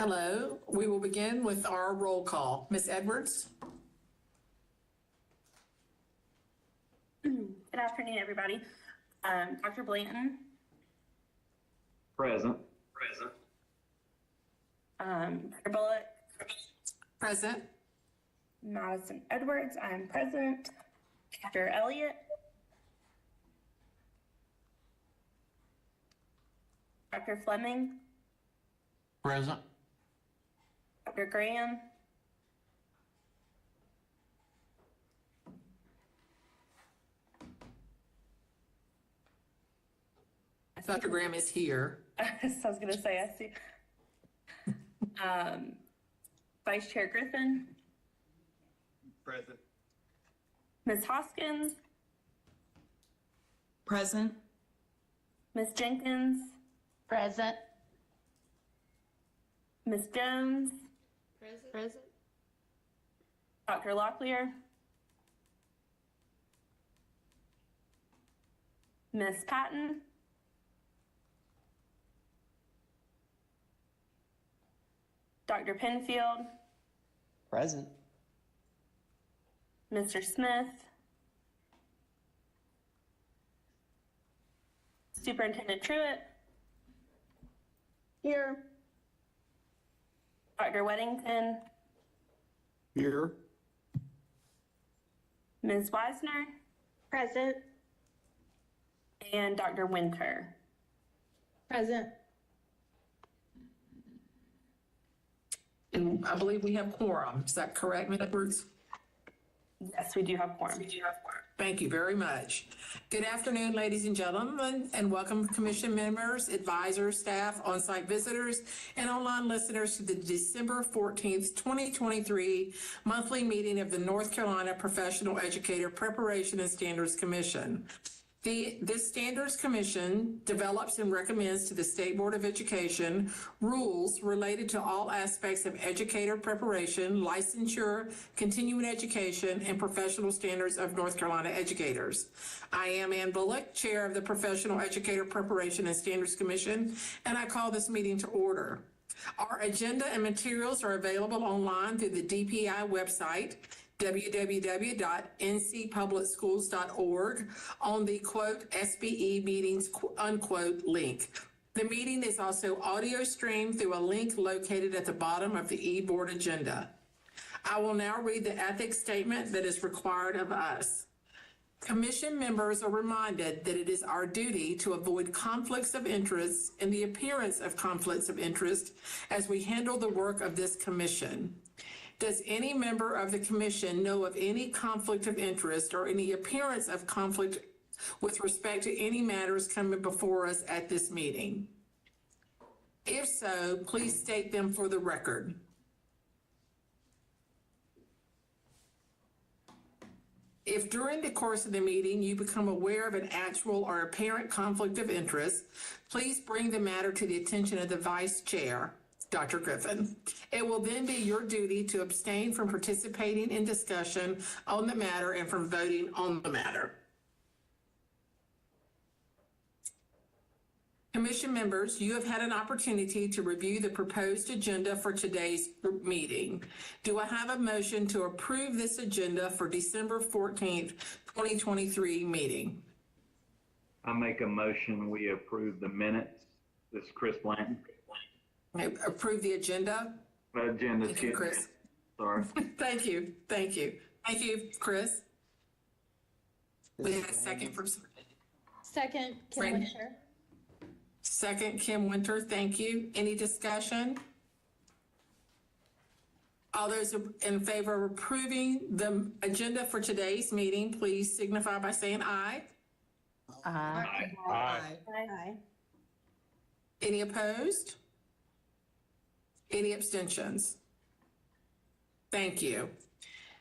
Hello. We will begin with our roll call. Ms. Edwards? Good afternoon, everybody. Dr. Blanton. Present. Dr. Bullock. Present. Madison Edwards, I'm present. Dr. Elliott. Dr. Fleming. Present. Dr. Graham. Dr. Graham is here. I was going to say, I see. Vice Chair Griffin. Present. Ms. Hoskins. Present. Ms. Jenkins. Present. Ms. Jones. Present. Dr. Locklear. Ms. Patton. Dr. Penfield. Present. Mr. Smith. Superintendent Truitt. Here. Dr. Weddington. Here. Ms. Weisner. Present. And Dr. Winter. Present. And I believe we have quorum. Is that correct, Ms. Edwards? Yes, we do have quorum. Thank you very much. Good afternoon, ladies and gentlemen, and welcome commission members, advisors, staff, on-site visitors, and online listeners to the December 14th, 2023 monthly meeting of the North Carolina Professional Educator Preparation and Standards Commission. This Standards Commission develops and recommends to the State Board of Education rules related to all aspects of educator preparation, licensure, continuing education, and professional standards of North Carolina educators. I am Ann Bullock, Chair of the Professional Educator Preparation and Standards Commission, and I call this meeting to order. Our agenda and materials are available online through the DPI website, www.ncpublicschools.org, on the quote SBE meetings unquote link. The meeting is also audio streamed through a link located at the bottom of the e-board agenda. I will now read the ethics statement that is required of us. Commission members are reminded that it is our duty to avoid conflicts of interest and the appearance of conflicts of interest as we handle the work of this commission. Does any member of the commission know of any conflict of interest or any appearance of conflict with respect to any matters coming before us at this meeting? If so, please state them for the record. If during the course of the meeting you become aware of an actual or apparent conflict of interest, please bring the matter to the attention of the Vice Chair, Dr. Griffin. It will then be your duty to abstain from participating in discussion on the matter and from voting on the matter. Commission members, you have had an opportunity to review the proposed agenda for today's meeting. Do I have a motion to approve this agenda for December 14th, 2023 meeting? I make a motion, we approve the minutes. This is Chris Blanton. Approve the agenda? Agenda. Thank you, Chris. Sorry. Thank you, Chris. We have a second from Second, Kim Randy. Winter. Second, Kim Winter, thank you. Any discussion? All those in favor of approving the agenda for today's meeting, please signify by saying aye. Aye. Aye. Any opposed? Any abstentions? Thank you.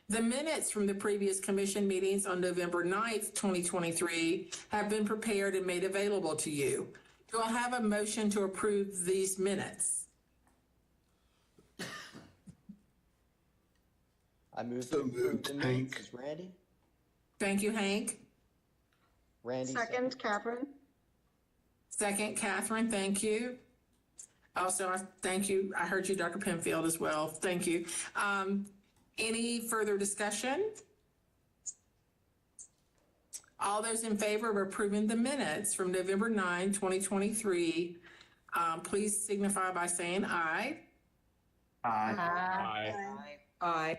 The minutes from the previous commission meetings on November 9th, 2023 have been prepared and made available to you. Do I have a motion to approve these minutes? I move So to approve moved, the minutes. Hank. Is Randy? Thank you, Hank. Randy. Second, Catherine. Second, Catherine, thank you. Also, I thank you. I heard you, Dr. Penfield, as well. Thank you. Any further discussion? All those in favor of approving the minutes from November 9, 2023, please signify by saying aye. Aye. Aye. Aye.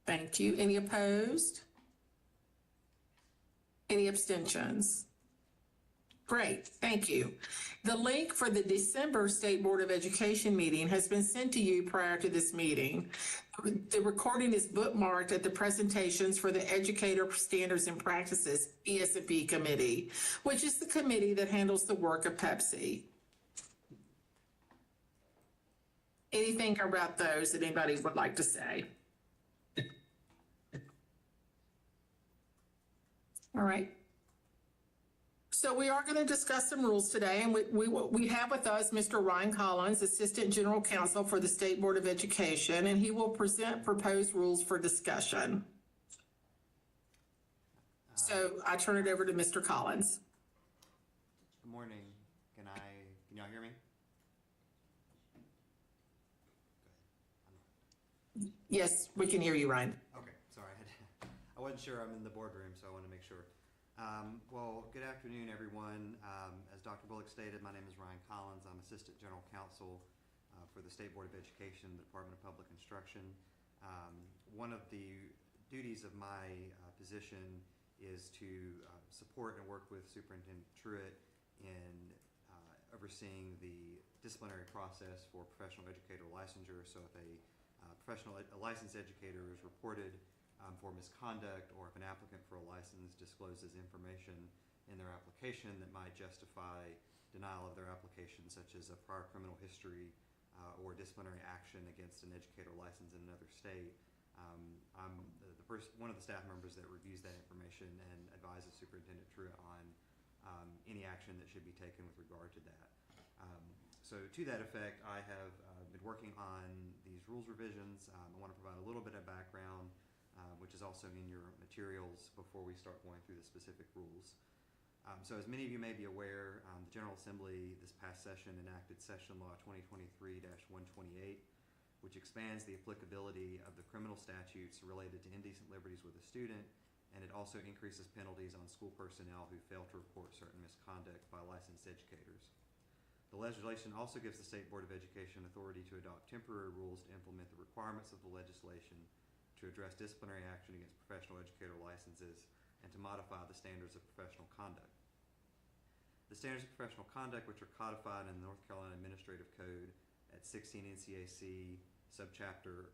Thank you. Any opposed? Any abstentions? Great, thank you. The link for the December State Board of Education meeting has been sent to you prior to this meeting. The recording is bookmarked at the presentations for the Educator Standards and Practices ES&P Committee, which is the committee that handles the work of Pepsi. Anything about those that anybody would like to say? All right. So we are going to discuss some rules today, and we have with us Mr. Ryan Collins, Assistant General Counsel for the State Board of Education, and he will present proposed rules for discussion. So I turn it over to Mr. Collins. Good morning. Can y'all hear me? Yes, we can hear you, Ryan. Okay, sorry. I wasn't sure. I'm in the boardroom, so I want to make sure. Well, good afternoon, everyone. As Dr. Bullock stated, my name is Ryan Collins. I'm Assistant General Counsel for the State Board of Education, the Department of Public Instruction. One of the duties of my position is to support and work with Superintendent Truitt in overseeing the disciplinary process for professional educator licensure. So if a licensed educator is reported for misconduct, or if an applicant for a license discloses information in their application that might justify denial of their application, such as a prior criminal history or disciplinary action against an educator licensed in another state, I'm one of the staff members that reviews that information and advises Superintendent Truitt on any action that should be taken with regard to that. So to that effect, I have been working on these rules revisions. I want to provide a little bit of background, which is also in your materials before we start going through the specific rules. So as many of you may be aware, the General Assembly this past session enacted Session Law 2023-128, which expands the applicability of the criminal statutes related to indecent liberties with a student, and it also increases penalties on school personnel who fail to report certain misconduct by licensed educators. The legislation also gives the State Board of Education authority to adopt temporary rules to implement the requirements of the legislation, to address disciplinary action against professional educator licenses, and to modify the standards of professional conduct. The standards of professional conduct, which are codified in the North Carolina Administrative Code at 16 NCAC subchapter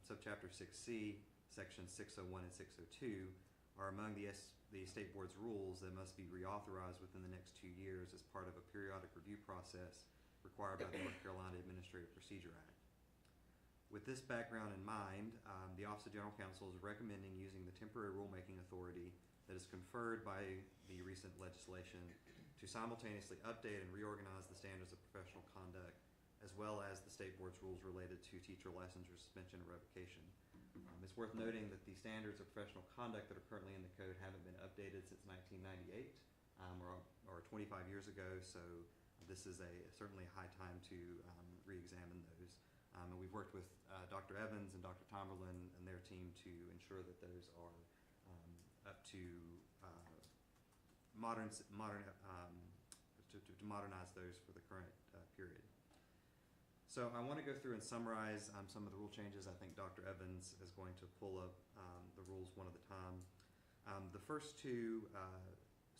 6C, sections 601 and 602, are among the State Board's rules that must be reauthorized within the next 2 years as part of a periodic review process required by the North Carolina Administrative Procedure Act. With this background in mind, the Office of General Counsel is recommending using the temporary rulemaking authority that is conferred by the recent legislation to simultaneously update and reorganize the standards of professional conduct, as well as the State Board's rules related to teacher licensure, suspension, or revocation. It's worth noting that the standards of professional conduct that are currently in the code haven't been updated since 1998, or 25 years ago, so this is certainly a high time to re-examine those. And we've worked with Dr. Evans and Dr. Tomerlin and their team to ensure that those are up to modernize those for the current period. So I want to go through and summarize some of the rule changes. I think Dr. Evans is going to pull up the rules one at a time. The first two,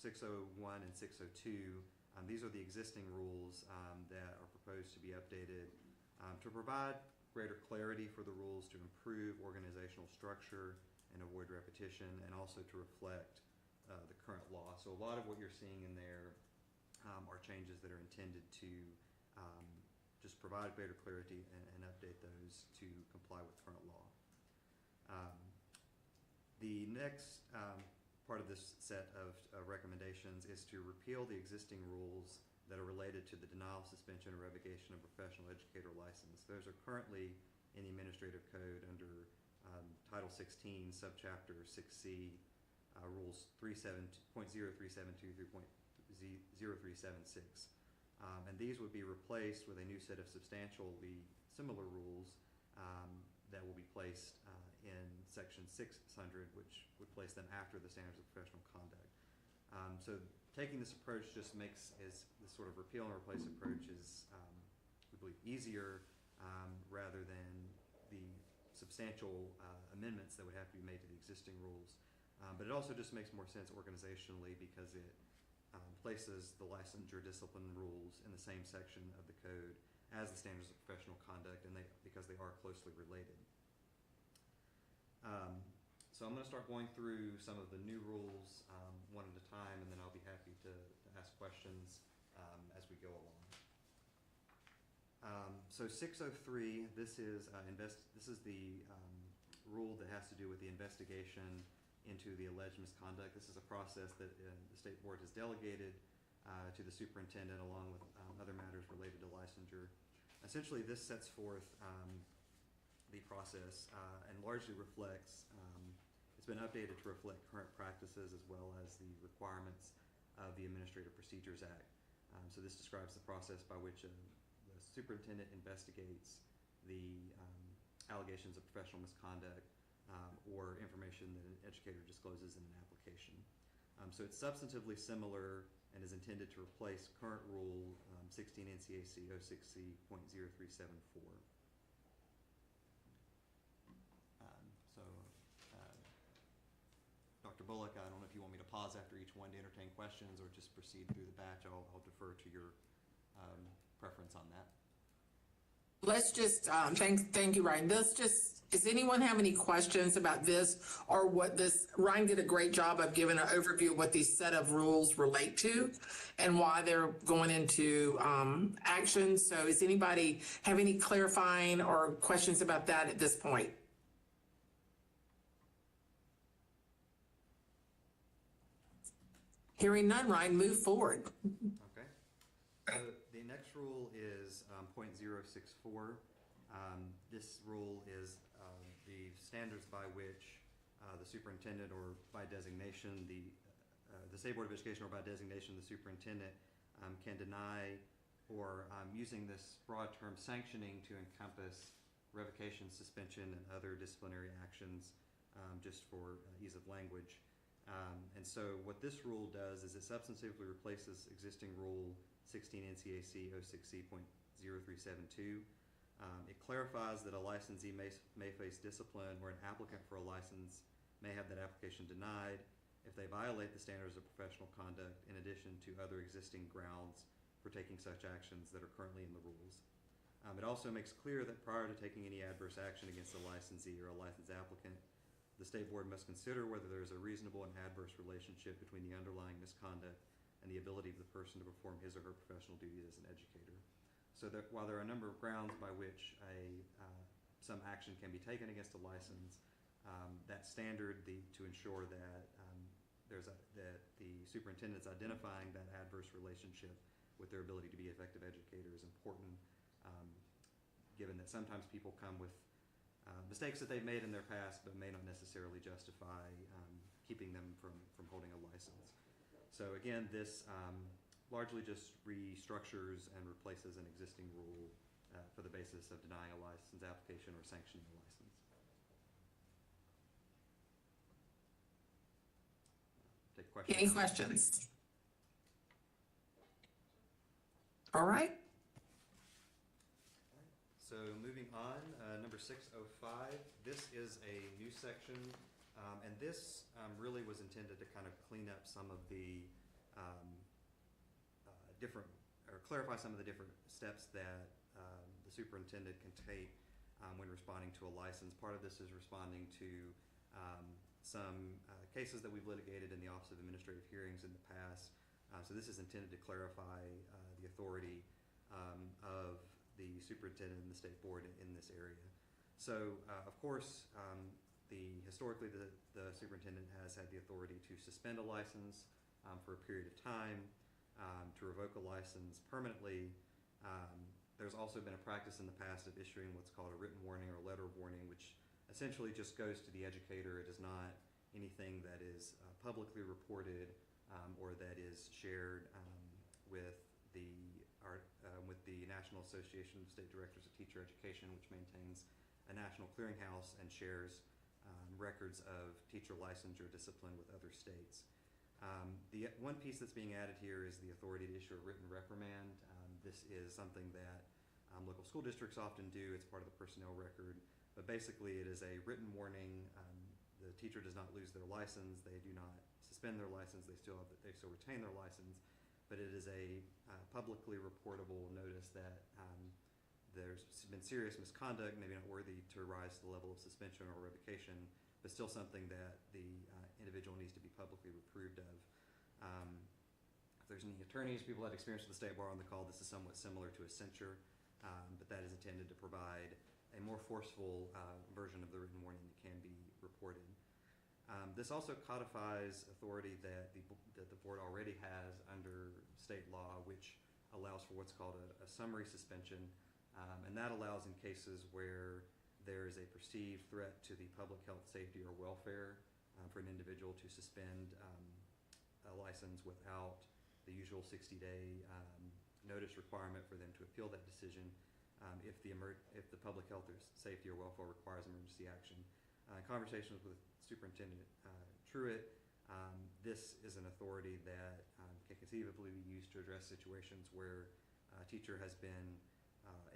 601 and 602, these are the existing rules that are proposed to be updated to provide greater clarity for the rules, to improve organizational structure and avoid repetition, and also to reflect the current law. So a lot of what you're seeing in there are changes that are intended to just provide greater clarity and update those to comply with current law. The next part of this set of recommendations is to repeal the existing rules that are related to the denial, suspension, or revocation of professional educator license. Those are currently in the Administrative Code under Title 16, Subchapter 6C, Rules 3.0372 through .0376. And these would be replaced with a new set of substantially similar rules that will be placed in section 600, which would place them after the standards of professional conduct. So taking this approach just makes this sort of repeal and replace approach is, we believe, easier rather than the substantial amendments that would have to be made to the existing rules. But it also just makes more sense organizationally because it places the licensure discipline rules in the same section of the code as the standards of professional conduct, and because they are closely related. So I'm going to start going through some of the new rules one at a time, and then I'll be happy to ask questions as we go along. So 603, this is the rule that has to do with the investigation into the alleged misconduct. This is a process that the State Board has delegated to the superintendent along with other matters related to licensure. Essentially, this sets forth the process and largely reflects, it's been updated to reflect current practices as well as the requirements of the Administrative Procedures Act. So this describes the process by which the superintendent investigates the allegations of professional misconduct or information that an educator discloses in an application. So it's substantively similar and is intended to replace current rule 16 NCAC 06C.0374. Dr. Bullock, I don't know if you want me to pause after each one to entertain questions or just proceed through the batch. I'll defer to your preference on that. Let's just, thank you, Ryan. Does anyone have any questions about this or what this, Ryan did a great job of giving an overview of what these set of rules relate to and why they're going into action. So does anybody have any clarifying or questions about that at this point? Hearing none, Ryan, move forward. Okay. So the next rule is .064. This rule is the standards by which the superintendent or by designation, the State Board of Education or by designation the superintendent can deny or using this broad term sanctioning to encompass revocation, suspension, and other disciplinary actions just for ease of language. And so what this rule does is it substantively replaces existing rule 16 NCAC 06C.0372. It clarifies that a licensee may face discipline or an applicant for a license may have that application denied if they violate the standards of professional conduct in addition to other existing grounds for taking such actions that are currently in the rules. It also makes clear that prior to taking any adverse action against a licensee or a licensed applicant, the State Board must consider whether there is a reasonable and adverse relationship between the underlying misconduct and the ability of the person to perform his or her professional duties as an educator. So that while there are a number of grounds by which some action can be taken against a license, that standard to ensure that that the superintendent's identifying that adverse relationship with their ability to be an effective educator is important, given that sometimes people come with mistakes that they've made in their past but may not necessarily justify keeping them from holding a license. So again, this largely just restructures and replaces an existing rule for the basis of denying a license application or sanctioning a license. Take questions. Any questions? All right. So moving on, number 605, this is a new section, and this really was intended to kind of clean up some of the clarify some of the different steps that the superintendent can take when responding to a license. Part of this is responding to some cases that we've litigated in the Office of Administrative Hearings in the past. So this is intended to clarify the authority of the superintendent and the State Board in this area. So, of course, historically the superintendent has had the authority to suspend a license for a period of time, to revoke a license permanently. There's also been a practice in the past of issuing what's called a written warning or letter of warning, which essentially just goes to the educator. It is not anything that is publicly reported or that is shared with with the National Association of State Directors of Teacher Education, which maintains a national clearinghouse and shares records of teacher licensure discipline with other states. The one piece that's being added here is the authority to issue a written reprimand. This is something that local school districts often do. It's part of the personnel record, but basically it is a written warning. The teacher does not lose their license. They do not suspend their license. They still retain their license, but it is a publicly reportable notice that there's been serious misconduct, maybe not worthy to rise to the level of suspension or revocation, but still something that the individual needs to be publicly reproved of. If there's any attorneys, people that have experience with the state bar on the call, this is somewhat similar to a censure, but that is intended to provide a more forceful version of the written warning that can be reported. This also codifies authority that the board already has under state law, which allows for what's called a summary suspension, and that allows in cases where there is a perceived threat to the public health, safety, or welfare for an individual to suspend a license without the usual 60-day notice requirement for them to appeal that decision if the public health or safety or welfare requires emergency action. Conversations with Superintendent Truitt, this is an authority that can conceivably be used to address situations where a teacher has been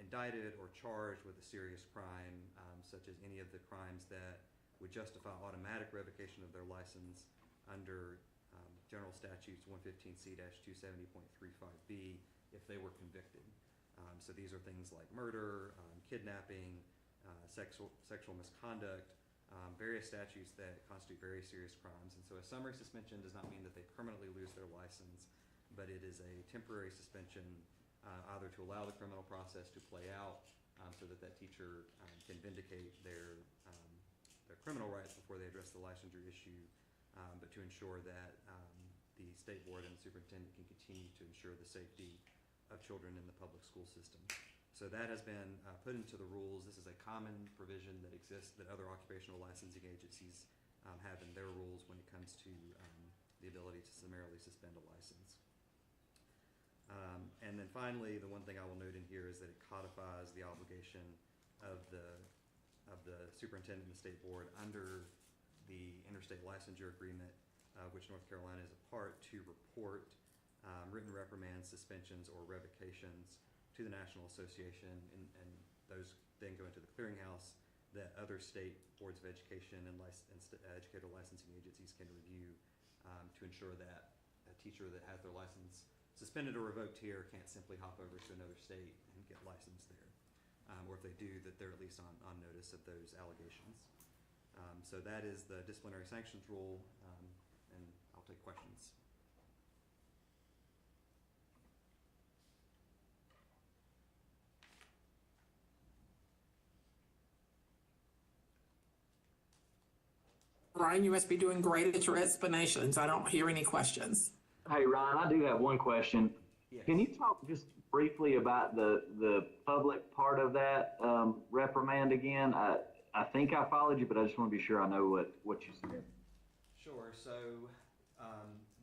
indicted or charged with a serious crime, such as any of the crimes that would justify automatic revocation of their license under General Statutes 115C-270.35B if they were convicted. So these are things like murder, kidnapping, sexual misconduct, various statutes that constitute very serious crimes. And so a summary suspension does not mean that they permanently lose their license, but it is a temporary suspension either to allow the criminal process to play out so that that teacher can vindicate their criminal rights before they address the licensure issue, but to ensure that the state board and the superintendent can continue to ensure the safety of children in the public school system. So that has been put into the rules. This is a common provision that exists that other occupational licensing agencies have in their rules when it comes to the ability to summarily suspend a license. And then finally, the one thing I will note in here is that it codifies the obligation of the superintendent and the state board under the interstate licensure agreement, which North Carolina is a part, to report written reprimands, suspensions, or revocations to the National Association, and those then go into the clearinghouse that other state boards of education and educator licensing agencies can review to ensure that a teacher that has their license suspended or revoked here can't simply hop over to another state and get licensed there. Or if they do, that they're at least on notice of those allegations. So that is the disciplinary sanctions rule, and I'll take questions. Ryan, you must be doing great at your explanations. I don't hear any questions. Hey, Ryan, I do have one question. Yes. Can you talk just briefly about the public part of that reprimand again? I think I followed you, but I just want to be sure I know what you said. Sure. So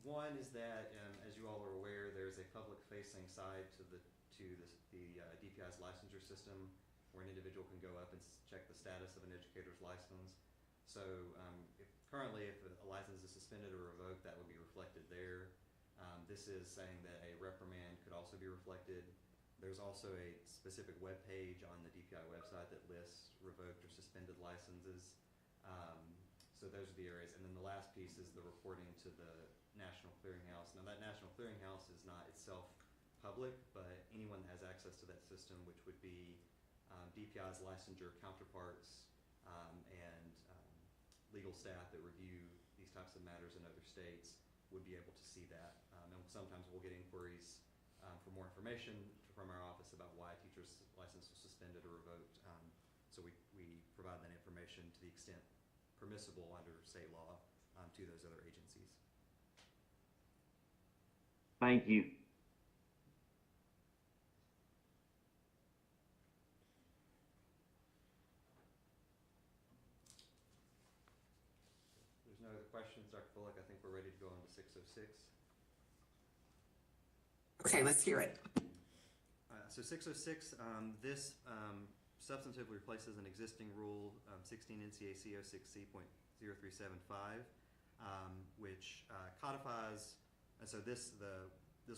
one is that, as you all are aware, there's a public-facing side to the DPI's licensure system where an individual can go up and check the status of an educator's license. So currently, if a license is suspended or revoked, that would be reflected there. This is saying that a reprimand could also be reflected. There's also a specific web page on the DPI website that lists revoked or suspended licenses. So those are the areas. And then the last piece is the reporting to the National Clearinghouse. Now that National Clearinghouse is not itself public, but anyone that has access to that system, which would be DPI's licensure counterparts and legal staff that review these types of matters in other states, would be able to see that. And sometimes we'll get inquiries for more information from our office about why a teacher's license was suspended or revoked. So we provide that information to the extent permissible under state law to those other agencies. Thank you. If there's no other questions, Dr. Bullock, I think we're ready to go on to 606. Okay, let's hear it. So 606, this substantively replaces an existing rule, 16 NCAC 06C.0375, which codifies, and so this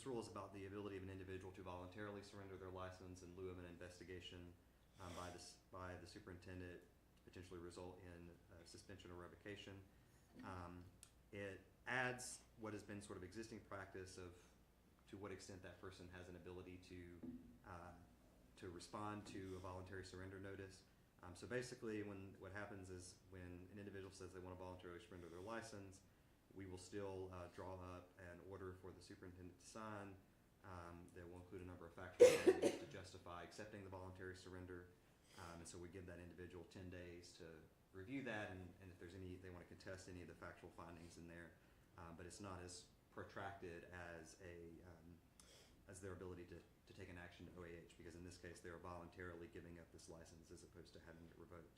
rule is about the ability of an individual to voluntarily surrender their license in lieu of an investigation by the superintendent, potentially result in suspension or revocation. It adds what has been sort of existing practice of to what extent that person has an ability to respond to a voluntary surrender notice. So basically, what happens is when an individual says they want to voluntarily surrender their license, we will still draw up an order for the superintendent to sign that will include a number of factual findings to justify accepting the voluntary surrender. And so we give that individual 10 days to review that, and if there's they want to contest any of the factual findings in there. But it's not as protracted as their ability to take an action to OAH, because in this case they are voluntarily giving up this license as opposed to having it revoked.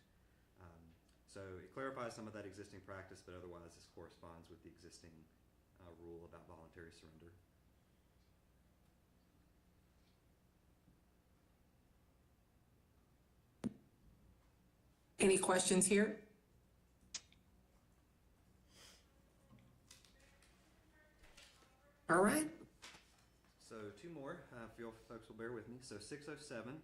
So it clarifies some of that existing practice, but otherwise this corresponds with the existing rule about voluntary surrender. Any questions here? All right. So two more, if you folks will bear with me. So 607,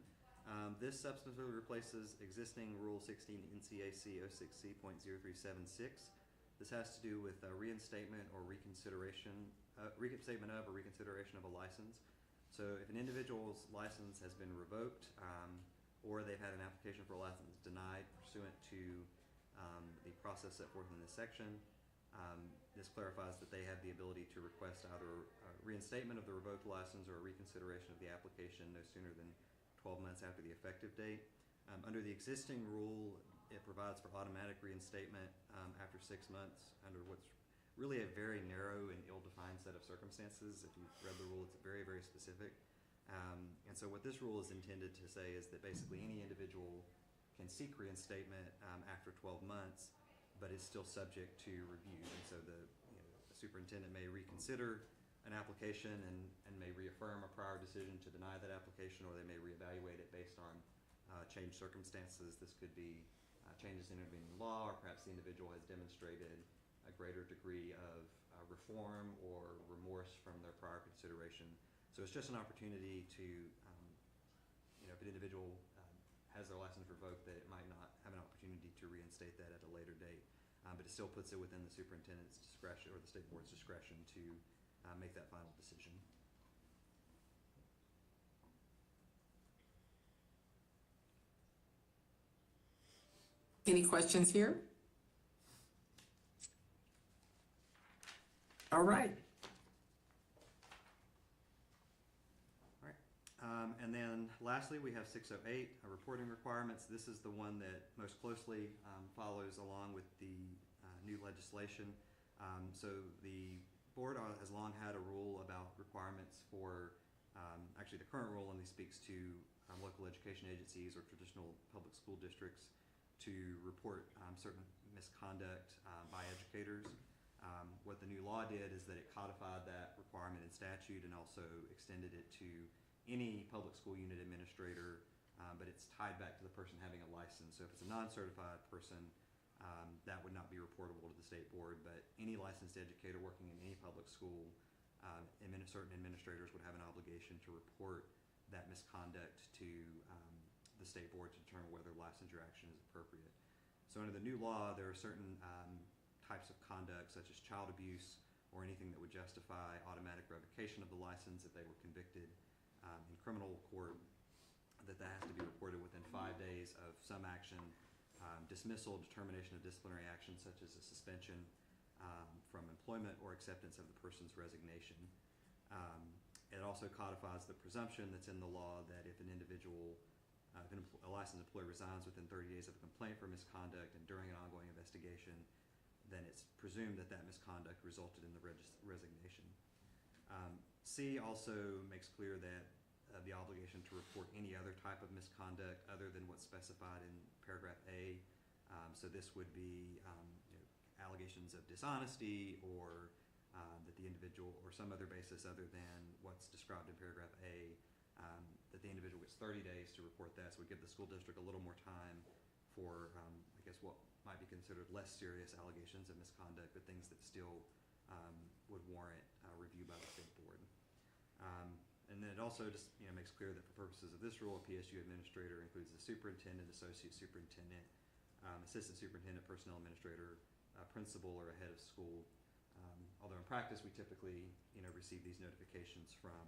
this substantively replaces existing Rule 16 NCAC 06C.0376. This has to do with reinstatement or reconsideration, reinstatement of or reconsideration of a license. So if an individual's license has been revoked, or they've had an application for a license denied pursuant to the process set forth in this section, this clarifies that they have the ability to request either reinstatement of the revoked license or a reconsideration of the application no sooner than 12 months after the effective date. Under the existing rule, it provides for automatic reinstatement after 6 months under what's really a very narrow and ill-defined set of circumstances. If you've read the rule, it's very, very specific. And so what this rule is intended to say is that basically any individual can seek reinstatement after 12 months, but is still subject to review. And so the superintendent may reconsider an application and may reaffirm a prior decision to deny that application, or they may reevaluate it based on changed circumstances. This could be changes in intervening law, or perhaps the individual has demonstrated a greater degree of reform or remorse from their prior consideration. So it's just an opportunity to, if an individual has their license revoked, that it might not have an opportunity to reinstate that at a later date. But it still puts it within the superintendent's discretion or the state board's discretion to make that final decision. Any questions here? All right. And then lastly, we have 608, reporting requirements. This is the one that most closely follows along with the new legislation. So the board has long had a rule about requirements for, actually the current rule only speaks to local education agencies or traditional public school districts to report certain misconduct by educators. What the new law did is that it codified that requirement in statute and also extended it to any public school unit administrator, but it's tied back to the person having a license. So if it's a non-certified person, that would not be reportable to the state board, but any licensed educator working in any public school, certain administrators would have an obligation to report that misconduct to the state board to determine whether licensure action is appropriate. So under the new law, there are certain types of conduct, such as child abuse or anything that would justify automatic revocation of the license if they were convicted in criminal court, that has to be reported within 5 days of some action, dismissal, determination of disciplinary action such as a suspension from employment or acceptance of the person's resignation. It also codifies the presumption that's in the law that if an individual, if a licensed employee resigns within 30 days of a complaint for misconduct and during an ongoing investigation, then it's presumed that that misconduct resulted in the resignation. C also makes clear that the obligation to report any other type of misconduct other than what's specified in paragraph A. So this would be allegations of dishonesty or that the individual or some other basis other than what's described in paragraph A that the individual gets 30 days to report that, so we give the school district a little more time for, I guess, what might be considered less serious allegations of misconduct, but things that still would warrant review by the state board. And then it also just makes clear that for purposes of this rule, a PSU administrator includes the superintendent, associate superintendent, assistant superintendent, personnel administrator, principal, or a head of school. Although in practice, we typically receive these notifications from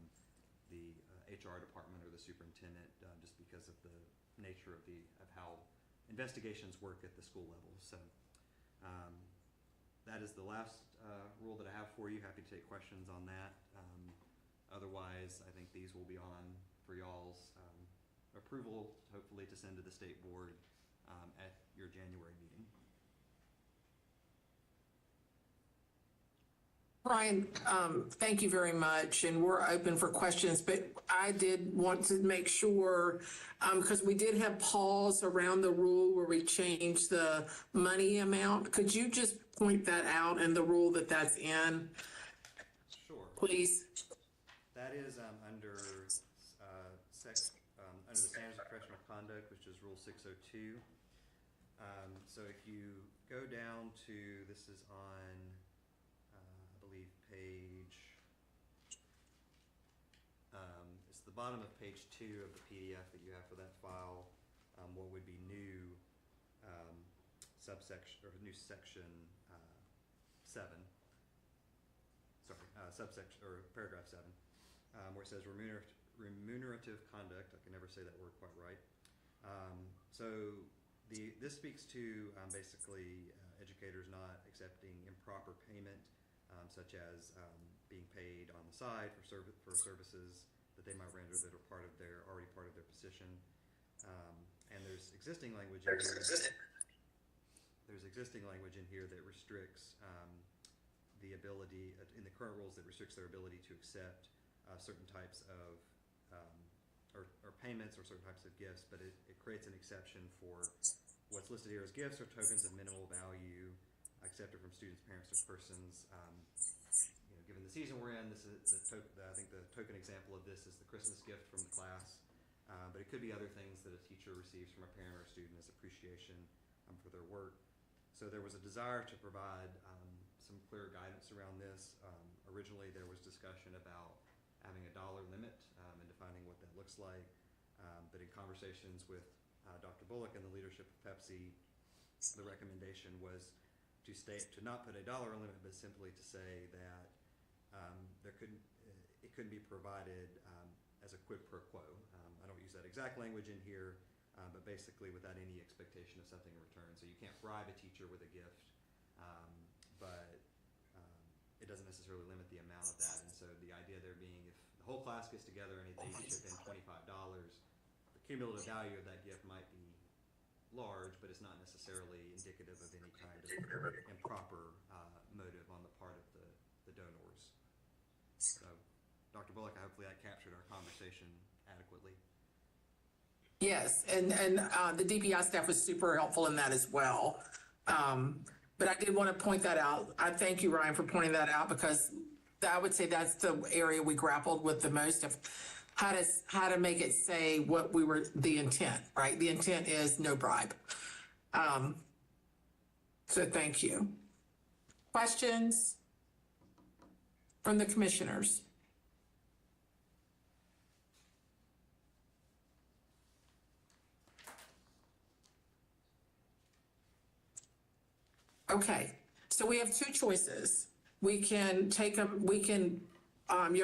the HR department or the superintendent, just because of the nature of how investigations work at the school level. So that is the last rule that I have for you. Happy to take questions on that. Otherwise, I think these will be on for y'all's approval, hopefully to send to the state board at your January meeting. Brian, thank you very much, and we're open for questions, but I did want to make sure, because we did have pause around the rule where we changed the money amount. Could you just point that out in the rule that's in, Sure. please? That is under under the Standards of Professional Conduct, which is Rule 602. So if you go down to, this is on, I believe, it's the bottom of page 2 of the PDF that you have for that file. What would be new subsection, or new section 7. Sorry, subsection, or paragraph 7. Where it says remunerative conduct. I can never say that word quite right. So this speaks to basically educators not accepting improper payment, such as being paid on the side for services that they might render that are already part of their position. And there's existing language in here. There's existing language in here that restricts the ability in the current rules, that restricts their ability to accept certain types of or payments or certain types of gifts, but it creates an exception for what's listed here as gifts or tokens of minimal value accepted from students, parents, or persons. Given the season we're in, this is I think the token example of this is the Christmas gift from the class, but it could be other things that a teacher receives from a parent or a student as appreciation for their work. So there was a desire to provide some clear guidance around this. Originally, there was discussion about having a dollar limit and defining what that looks like. But in conversations with Dr. Bullock and the leadership of Pepsi, the recommendation was to not put a dollar limit, but simply to say that it couldn't be provided as a quid pro quo. I don't use that exact language in here, but basically without any expectation of something in return. So you can't bribe a teacher with a gift, but it doesn't necessarily limit the amount of that. And so the idea there being, if the whole class gets together and they chip in $25, the cumulative value of that gift might be large, but it's not necessarily indicative of any kind of improper motive on the part of the donors. So, Dr. Bullock, hopefully that captured our conversation adequately. Yes, and the DPI staff was super helpful in that as well. But I did want to point that out. I thank you, Ryan, for pointing that out, because I would say that's the area we grappled with the most, of how to make it say what the intent, right? The intent is no bribe. So thank you. Questions from the commissioners? Okay, so we have two choices. We can take them, you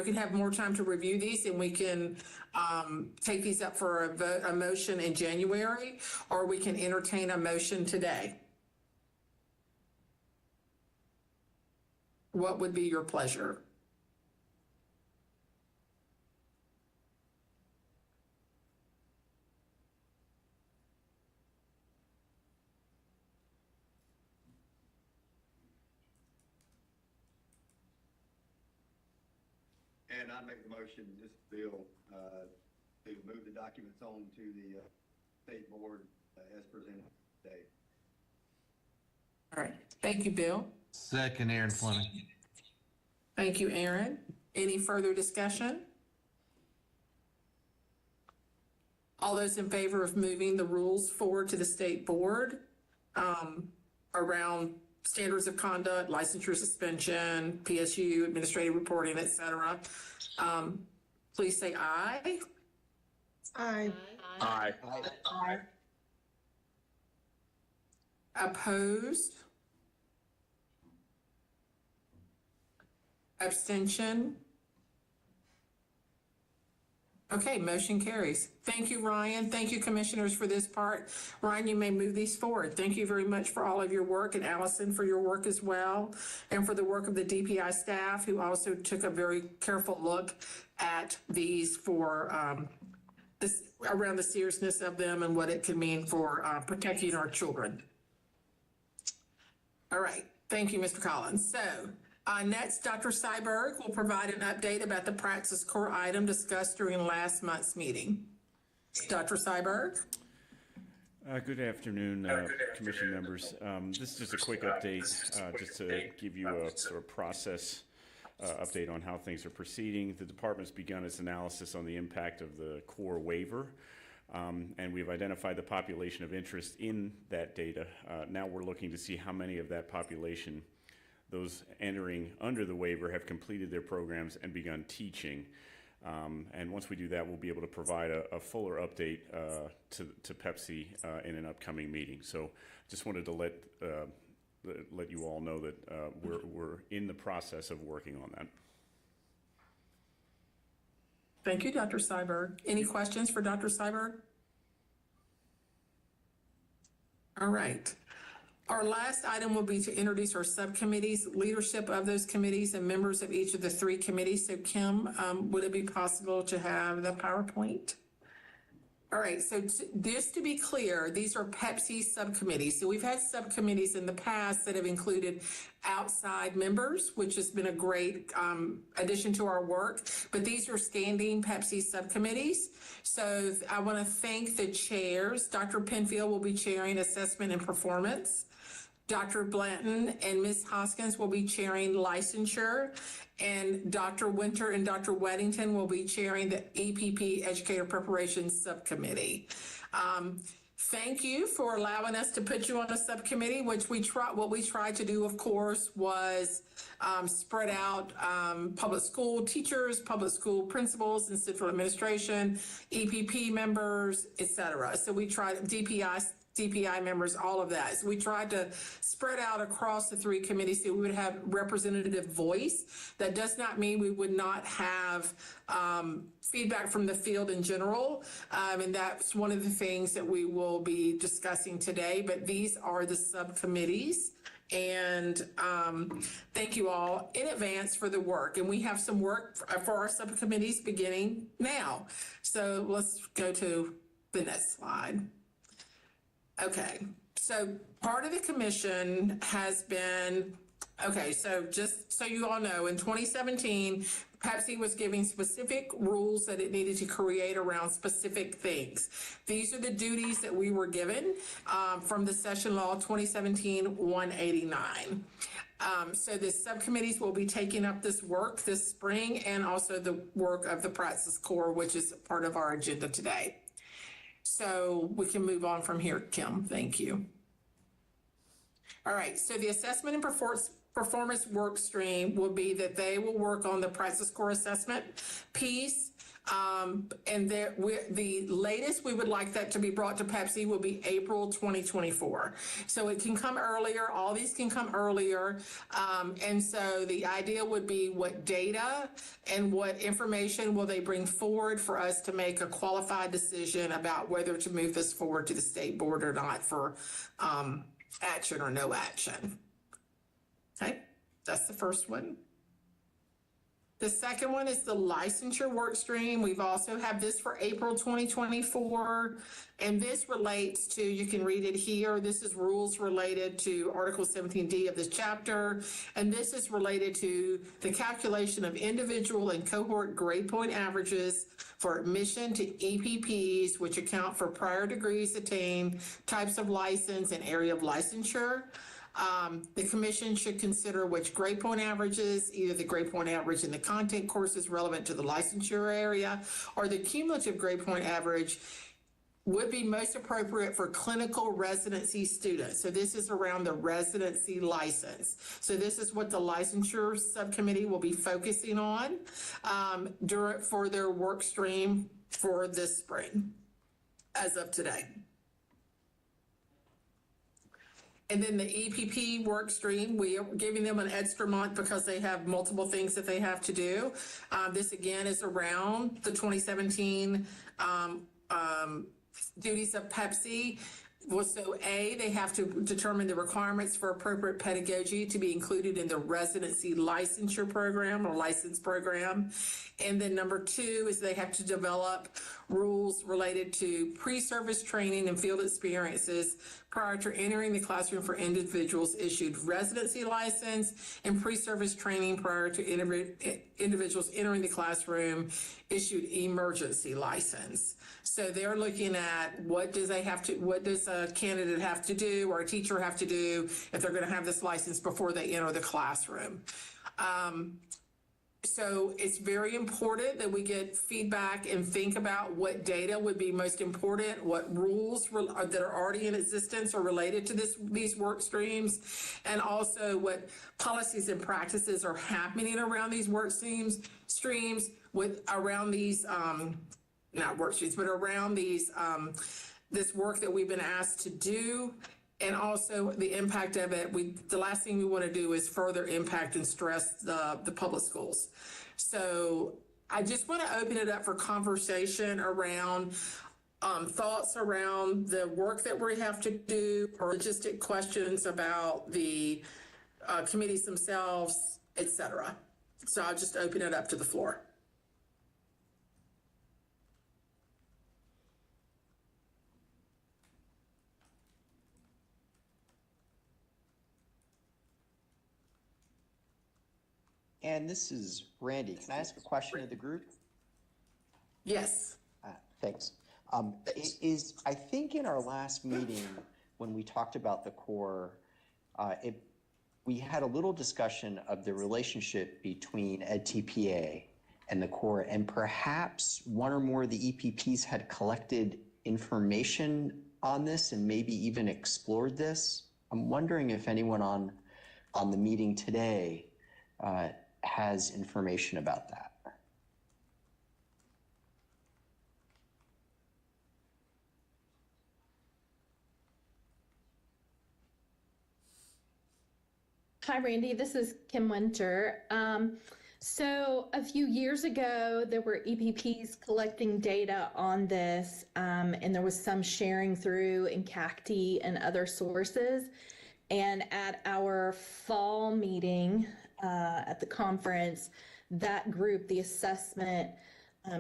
can have more time to review these, and we can take these up for a motion in January, or we can entertain a motion today. What would be your pleasure? And I make the motion, this bill, to move the documents on to the state board as presented today. All right, thank you, Bill. Second, Aaron Fleming. Thank you, Aaron. Any further discussion? All those in favor of moving the rules forward to the state board around standards of conduct, licensure suspension, PSU, administrative reporting, et cetera, please say aye. Aye. Aye. Opposed? Abstention? Okay, motion carries. Thank you, Ryan. Thank you, commissioners, for this part. Ryan, you may move these forward. Thank you very much for all of your work, and Allison for your work as well, and for the work of the DPI staff, who also took a very careful look at these for this, around the seriousness of them and what it can mean for protecting our children. All right, thank you, Mr. Collins. So next, Dr. Syberg will provide an update about the Praxis Core item discussed during last month's meeting. Dr. Syberg? Good afternoon, commission members. This is just a quick update, just to give you a sort of process update on how things are proceeding. The department's begun its analysis on the impact of the core waiver, and we've identified the population of interest in that data. Now we're looking to see how many of that population, those entering under the waiver, have completed their programs and begun teaching. And once we do that, we'll be able to provide a fuller update to Pepsi in an upcoming meeting. So just wanted to let you all know that we're in the process of working on that. Thank you, Dr. Syberg. Any questions for Dr. Syberg? All right. Our last item will be to introduce our subcommittees, leadership of those committees, and members of each of the three committees. So Kim, would it be possible to have the PowerPoint? All right, so just to be clear, these are Pepsi subcommittees. So we've had subcommittees in the past that have included outside members, which has been a great addition to our work, but these are standing Pepsi subcommittees. So I want to thank the chairs. Dr. Penfield will be chairing assessment and performance. Dr. Blanton and Ms. Hoskins will be chairing licensure, and Dr. Winter and Dr. Weddington will be chairing the EPP Educator Preparation Subcommittee. Thank you for allowing us to put you on a subcommittee, which what we tried to do, of course, was spread out public school teachers, public school principals and central administration, EPP members, et cetera. So we tried DPI members, all of that. So we tried to spread out across the three committees so we would have representative voice. That does not mean we would not have feedback from the field in general. And that's one of the things that we will be discussing today, but these are the subcommittees. And thank you all in advance for the work. And we have some work for our subcommittees beginning now. So let's go to the next slide. Okay, so part of the commission has been, okay, so just so you all know, in 2017, Pepsi was giving specific rules that it needed to create around specific things. These are the duties that we were given from the Session Law 2017-189. So the subcommittees will be taking up this work this spring, and also the work of the Praxis Core, which is part of our agenda today. So we can move on from here, Kim. Thank you. All right, so the assessment and performance work stream will be that they will work on the Praxis Core assessment piece. And the latest we would like that to be brought to Pepsi will be April 2024. So it can come earlier. All these can come earlier. And so the idea would be what data and what information will they bring forward for us to make a qualified decision about whether to move this forward to the state board or not for action or no action. Okay, that's the first one. The second one is the licensure work stream. We've also have this for April 2024. And this relates to, you can read it here. This is rules related to Article 17D of this chapter. And this is related to the calculation of individual and cohort grade point averages for admission to EPPs, which account for prior degrees attained, types of license, and area of licensure. The commission should consider which grade point averages, either the grade point average in the content courses relevant to the licensure area, or the cumulative grade point average would be most appropriate for clinical residency students. So this is around the residency license. So this is what the licensure subcommittee will be focusing on for their work stream for this spring, as of today. And then the EPP work stream, we are giving them an extra month because they have multiple things that they have to do. This again is around the 2017 duties of Pepsi. Well, so A, they have to determine the requirements for appropriate pedagogy to be included in the residency licensure program or license program. And then number 2 is they have to develop rules related to pre-service training and field experiences prior to entering the classroom for individuals issued residency license, and pre-service training prior to individuals entering the classroom issued emergency license. So they're looking at what does a candidate have to do or a teacher have to do if they're going to have this license before they enter the classroom. So it's very important that we get feedback and think about what data would be most important, what rules that are already in existence are related to these work streams, and also what policies and practices are happening around these work streams around these not work streams, but around these this work that we've been asked to do. And also the impact of it, the last thing we want to do is further impact and stress the public schools. So I just want to open it up for conversation around thoughts around the work that we have to do, or logistic questions about the committees themselves, etc. So I'll just open it up to the floor. And this is Randy. Can I ask a question of the group? Yes. Thanks. I think in our last meeting, when we talked about the core, we had a little discussion of the relationship between EdTPA and the core, and perhaps one or more of the EPPs had collected information on this and maybe even explored this. I'm wondering if anyone on the meeting today has information about that. Hi, Randy. This is Kim Winter. So a few years ago, there were EPPs collecting data on this, and there was some sharing through in CACTI and other sources. And at our fall meeting at the conference, that group, the assessment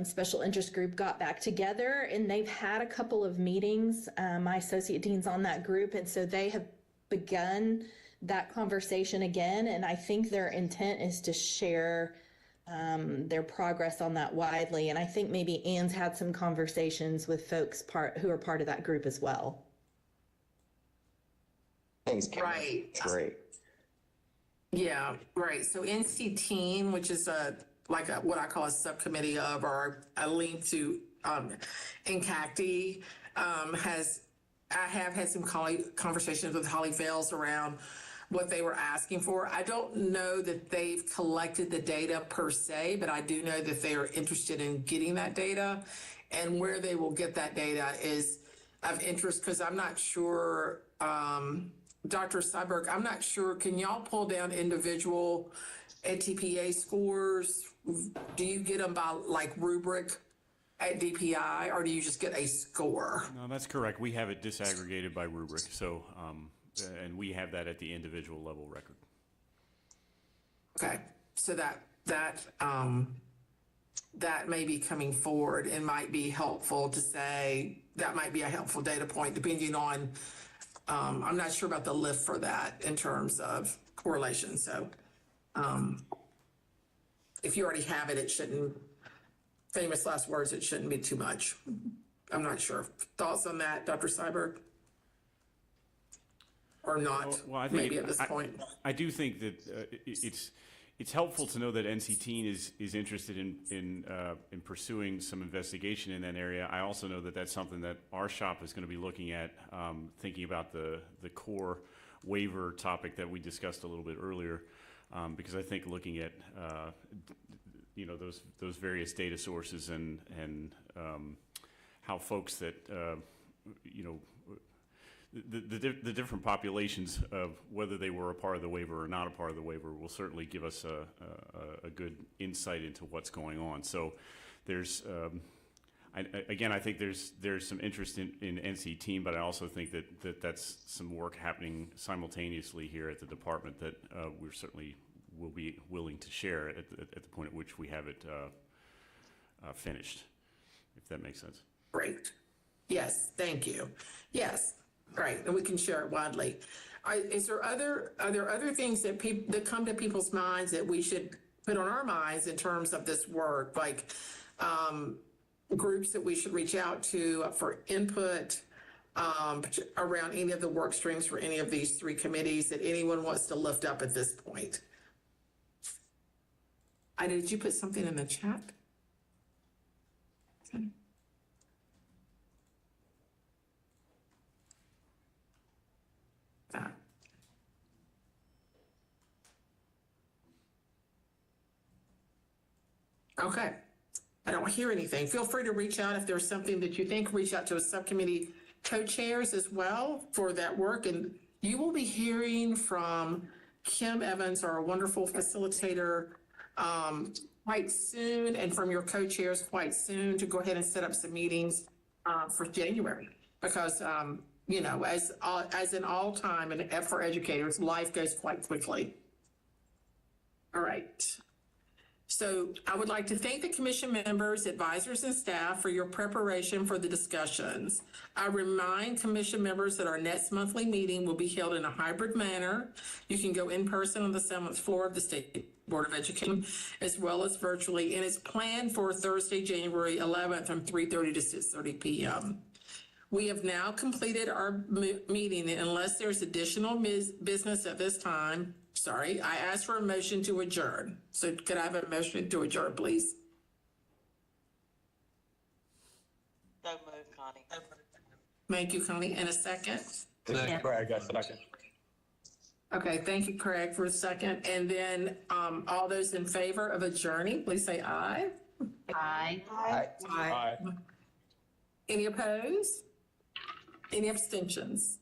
special interest group, got back together, and they've had a couple of meetings. My associate dean's on that group, and so they have begun that conversation again, and I think their intent is to share their progress on that widely. And I think maybe Ann's had some conversations with folks who are part of that group as well. Thanks, Kim. Right. Great. Yeah, right. So NC Teen, which is what I call a subcommittee of, or a link to in CACTI, I have had some conversations with Holly Vales around what they were asking for. I don't know that they've collected the data per se, but I do know that they are interested in getting that data, and where they will get that data is of interest, because I'm not sure, Dr. Seiberg, I'm not sure, can y'all pull down individual EdTPA scores? Do you get them by like rubric at DPI, or do you just get a score? No, that's correct. We have it disaggregated by rubric, so, and we have that at the individual level record. Okay, so that may be coming forward and might be helpful to say, that might be a helpful data point, depending on, I'm not sure about the lift for that in terms of correlation. So if you already have it, it shouldn't, famous last words, it shouldn't be too much. I'm not sure. Thoughts on that, Dr. Seiberg? Or not, Well, I think maybe at this point? I do think that it's helpful to know that NC Teen is interested in pursuing some investigation in that area. I also know that that's something that our shop is going to be looking at, thinking about the core waiver topic that we discussed a little bit earlier, because I think looking at those various data sources and how folks that the different populations of whether they were a part of the waiver or not a part of the waiver will certainly give us a good insight into what's going on. So there's I think there's some interest in NC Team, but I also think that's some work happening simultaneously here at the department that we're certainly will be willing to share at the point at which we have it finished, if that makes sense. Great. Yes, thank you. Yes, right, and we can share it widely. Are there other things that come to people's minds that we should put on our minds in terms of this work, like groups that we should reach out to for input around any of the work streams for any of these three committees that anyone wants to lift up at this point? Did you put something in the chat? Okay. I don't hear anything. Feel free to reach out if there's something that you think. Reach out to a subcommittee co-chairs as well for that work. And you will be hearing from Kim Evans, our wonderful facilitator, quite soon, and from your co-chairs quite soon, to go ahead and set up some meetings for January. Because, as in all time and for educators, life goes quite quickly. All right. So I would like to thank the commission members, advisors, and staff for your preparation for the discussions. I remind commission members that our next monthly meeting will be held in a hybrid manner. You can go in person on the 7th floor of the State Board of Education, as well as virtually, and it's planned for Thursday, January 11th from 3:30 to 6:30 p.m. We have now completed our meeting, and unless there's additional business at this time, I ask for a motion to adjourn. So could I have a motion to adjourn, please? So moved, Connie. Thank you, Connie. And a second? Craig, I second. Okay, thank you, Craig, for a second. And then all those in favor of adjourning, please say aye. Aye. Aye. Any opposed? Any abstentions?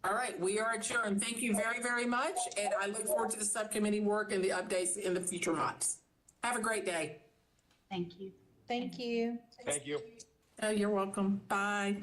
All right, we are adjourned. Thank you very, very much. And I look forward to the subcommittee work and the updates in the future months. Have a great day. Thank you. Thank you. Thank you. Oh, you're welcome. Bye.